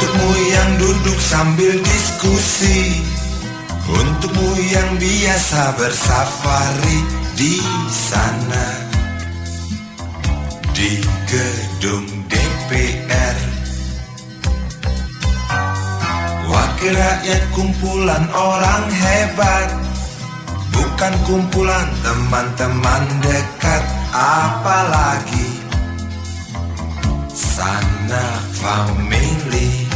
Untukmu yang duduk sambil diskusi, untukmu yang biasa bersafari di sana, di gedung DPR. Wakil rakyat kumpulan orang hebat, bukan kumpulan teman-teman dekat, apalagi sanak family.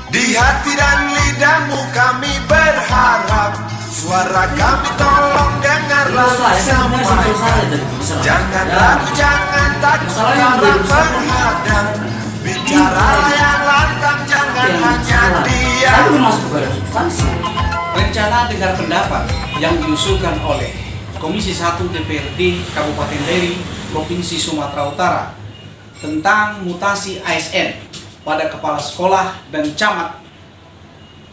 Di hati dan lidahmu kami berharap, suara kami tolong dengarlah sampai. Jangan ragu, jangan takut karena menghadap. Bicara yang lantang, jangan hanya diam. Rencana dengar pendapat yang diusulkan oleh Komisi 1 DPRD Kabupaten Deli, Provinsi Sumatera Utara tentang mutasi ASN pada kepala sekolah dan camat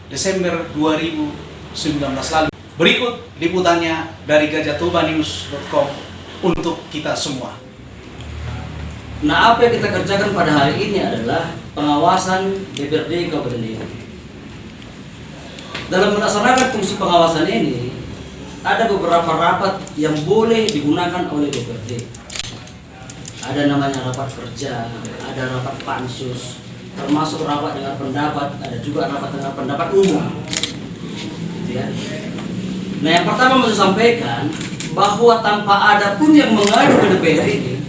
Desember 2019 lalu. Berikut liputannya dari gajahtobanews.com untuk kita semua. Nah, apa yang kita kerjakan pada hari ini adalah pengawasan DPRD Kabupaten Deli. Dalam melaksanakan fungsi pengawasan ini, ada beberapa rapat yang boleh digunakan oleh DPRD. Ada namanya rapat kerja, ada rapat pansus, termasuk rapat dengan pendapat, ada juga rapat dengan pendapat umum. Ya. Nah, yang pertama mau saya sampaikan bahwa tanpa ada pun yang mengadu ke DPR ini,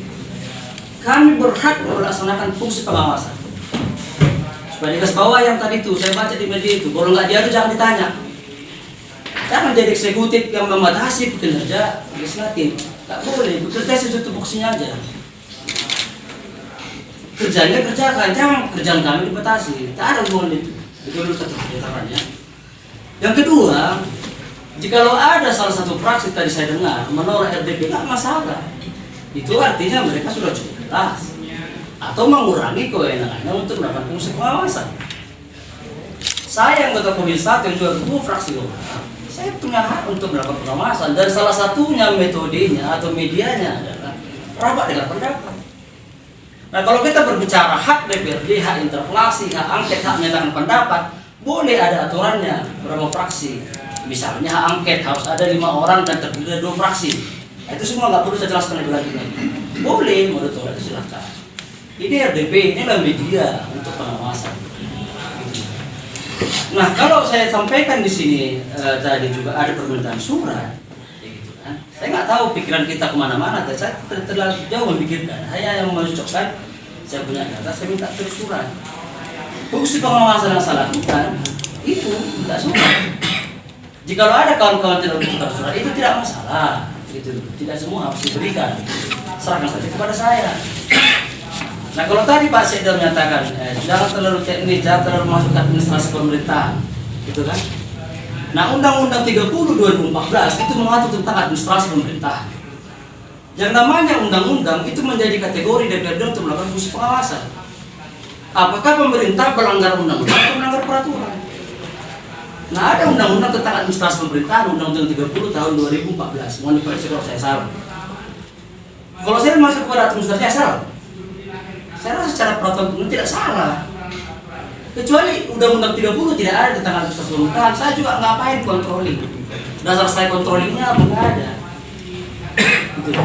kami berhak melaksanakan fungsi pengawasan. Supaya di bawah yang tadi itu saya baca di media itu, kalau nggak diadu jangan ditanya. Jangan jadi eksekutif yang membatasi kinerja legislatif. Tak boleh, bekerja sesuai tupoksinya aja. Kerjanya kerjakan, jangan kerjaan kami dibatasi. Tak ada hubungan itu. Itu dulu satu pernyataannya. Yang kedua, jikalau ada salah satu fraksi tadi saya dengar menolak RDP, nggak masalah. Itu artinya mereka sudah cukup jelas atau mengurangi kewenangannya untuk melakukan fungsi pengawasan. Saya anggota Komisi 1 yang juga ketua fraksi lokal, saya punya hak untuk melakukan pengawasan, dan salah satunya metodenya atau medianya adalah rapat dengan pendapat. Nah, kalau kita berbicara hak DPRD, hak interpelasi, hak angket, hak menyatakan pendapat, boleh ada aturannya berapa fraksi. Misalnya hak angket harus ada 5 orang dan terdiri dari 2 fraksi. Nah, itu semua nggak perlu saya jelaskan lebih lanjut lagi. Boleh, menurut saya itu silakan. Ini RDP, ini adalah media untuk pengawasan. Nah, kalau saya sampaikan di sini tadi juga ada permintaan surat, ya gitu kan. Saya nggak tahu pikiran kita kemana-mana, saya terlalu jauh memikirkan. Hanya yang menunjukkan saya punya data, saya minta terus surat. Fungsi pengawasan yang saya lakukan itu minta surat. Jikalau ada kawan-kawan tidak membutuhkan surat, itu tidak masalah. Gitu. Tidak semua harus diberikan, serahkan saja kepada saya. Nah, kalau tadi Pak Sekda menyatakan jangan terlalu teknis, jangan terlalu masuk ke administrasi pemerintahan, gitu kan? Nah, Undang-Undang 30 2014 itu mengatur tentang administrasi pemerintahan. Yang namanya undang-undang itu menjadi kategori DPRD untuk melakukan fungsi pengawasan. Apakah pemerintah melanggar undang-undang atau melanggar peraturan? Nah, ada undang-undang tentang administrasi pemerintahan, Undang-Undang 30 tahun 2014. Mohon dikoreksi kalau saya salah. Kalau saya masuk kepada administrasi asal, saya rasa secara peraturan itu tidak salah. Kecuali Undang-Undang 30 tidak ada tentang administrasi pemerintahan, saya juga ngapain controlling. Dasar saya controllingnya nggak ada. Gitu.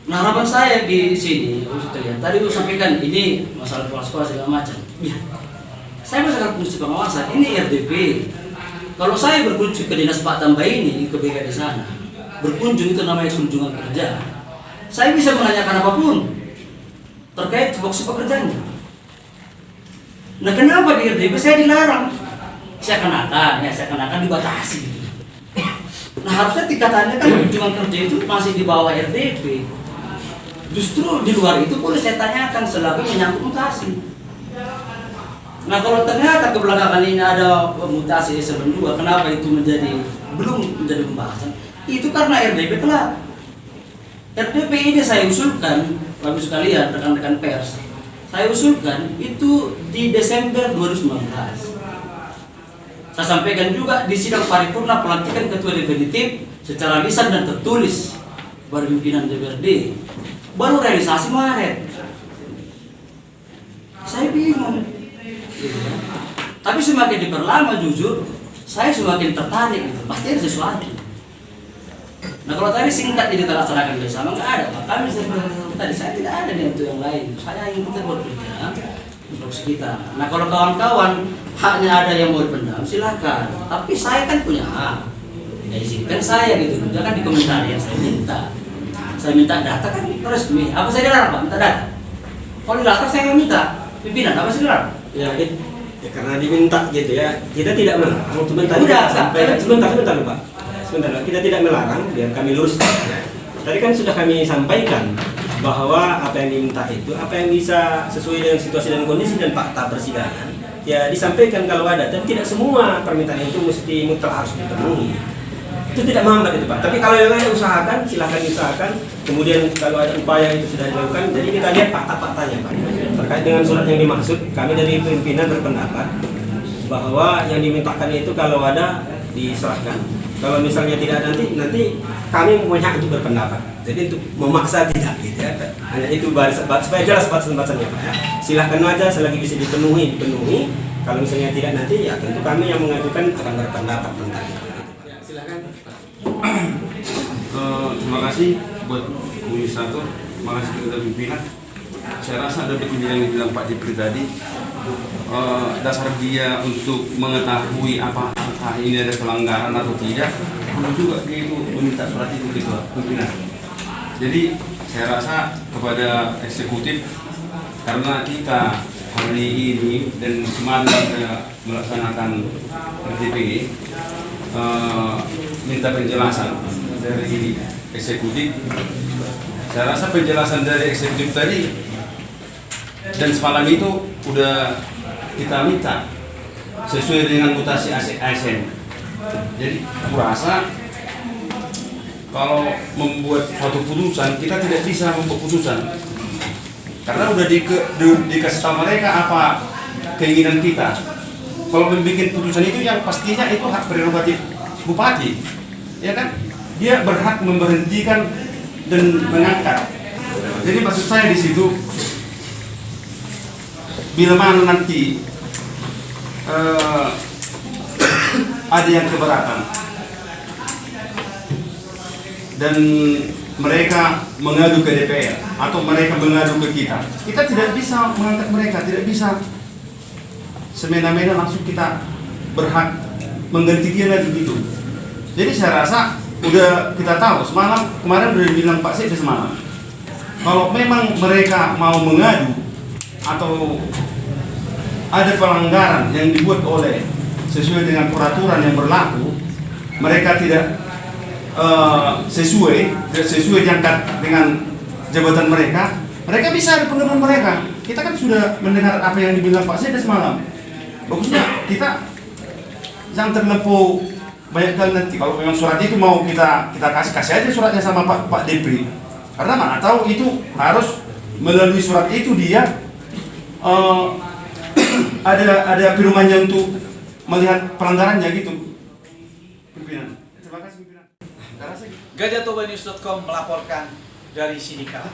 Nah, harapan saya di sini, untuk kalian tadi saya sampaikan ini masalah sekolah segala macam. Ya. Saya melakukan fungsi pengawasan, ini RDP. Kalau saya berkunjung ke dinas Pak Tambah ini, ke BK di sana, berkunjung itu namanya kunjungan kerja. Saya bisa menanyakan apapun terkait tupoksi pekerjaannya. Nah, kenapa di RDP saya dilarang? Seakan-akan dibatasi. Nah, harusnya tingkatannya kan kunjungan kerja itu masih di bawah RDP. Justru di luar itu boleh saya tanyakan selagi menyangkut mutasi. Nah, kalau ternyata kebelakangan ini ada mutasi S92, kenapa itu belum menjadi pembahasan? Itu karena RDP telat. RDP ini saya usulkan, Bapak sekalian, rekan-rekan pers, saya usulkan itu di Desember 2019. Saya sampaikan juga di sidang paripurna pelantikan ketua definitif secara lisan dan tertulis kepada pimpinan DPRD. Baru realisasi Maret. Saya bingung. Gitu kan. Tapi semakin diperlama jujur, saya semakin tertarik gitu. Pasti ada sesuatu. Nah kalau tadi singkat jadi terlaksanakan bersama nggak ada. Pak kami tadi saya tidak ada nih untuk yang lain. Saya ingin kita bekerja untuk sekitar. Nah kalau kawan-kawan haknya ada yang mau dipendam silakan. Tapi saya kan punya hak. Ya izinkan saya gitu. Jangan dikomentari yang saya minta. Saya minta data kan resmi. Apa saya dilarang Pak? Minta data. Kalau dilarang saya nggak minta. Pimpinan apa sih dilarang? Ya, ya karena diminta gitu ya. Kita tidak melarang. Cuma tadi Udah, sampai sebentar Pak. Sebentar, kita tidak melarang, biar kami luruskan. Tadi kan sudah kami sampaikan bahwa apa yang diminta itu, apa yang bisa sesuai dengan situasi dan kondisi dan fakta persidangan, ya disampaikan kalau ada. Tapi tidak semua permintaan itu mesti mutlak harus dipenuhi. Itu tidak menghambat itu Pak. Tapi kalau yang lain usahakan, silahkan diusahakan. Kemudian kalau ada upaya itu sudah dilakukan, jadi kita lihat fakta-faktanya Pak. Terkait dengan surat yang dimaksud, kami dari pimpinan berpendapat bahwa yang dimintakan itu kalau ada diserahkan. Kalau misalnya tidak nanti kami mempunyai hak untuk berpendapat. Jadi untuk memaksa tidak gitu ya. Hanya itu supaya jelas batasan-batasannya Pak ya. Silahkan aja selagi bisa dipenuhi. Kalau misalnya tidak nanti ya tentu kami yang mengajukan akan berpendapat tentang itu. Ya, silahkan. Terima kasih buat Administrator, terima kasih kepada pimpinan. Saya rasa ada betul yang dibilang Pak Dipri tadi. Dasar dia untuk mengetahui apakah ini ada pelanggaran atau tidak, perlu juga dia itu meminta surat itu gitu pimpinan. Jadi saya rasa kepada eksekutif, karena kita hari ini dan semalam kita melaksanakan RTPG, minta penjelasan dari eksekutif. Saya rasa penjelasan dari eksekutif tadi dan semalam itu udah kita minta sesuai dengan mutasi ASN. Jadi aku rasa kalau membuat suatu putusan kita tidak bisa membuat putusan karena udah dikasih tahu mereka apa keinginan kita. Kalau membuat putusan itu yang pastinya itu hak prerogatif bupati, ya kan? Dia berhak memberhentikan dan mengangkat. Jadi maksud saya di situ, bila mana nanti ada yang keberatan dan mereka mengadu ke DPR atau mereka mengadu ke kita tidak bisa mengangkat mereka, tidak bisa semena-mena langsung kita berhak mengganti dia lagi gitu. Jadi saya rasa udah kita tahu kemarin udah dibilang Pak Sekda semalam, kalau memang mereka mau mengadu atau ada pelanggaran yang dibuat oleh sesuai dengan peraturan yang berlaku, mereka tidak sesuai diangkat dengan jabatan mereka bisa ada penurunan mereka. Kita kan sudah mendengar apa yang dibilang Pak Sekda semalam. Bagusnya kita jangan terlampau banyak kali nanti kalau memang surat itu mau kita kasih aja suratnya sama Pak Depri. Karena mana tahu itu harus melalui surat itu dia ada pedomannya untuk melihat pelanggarannya gitu. Pimpinan. Terima kasih pimpinan. GajahTobaNews.com melaporkan dari Sidika.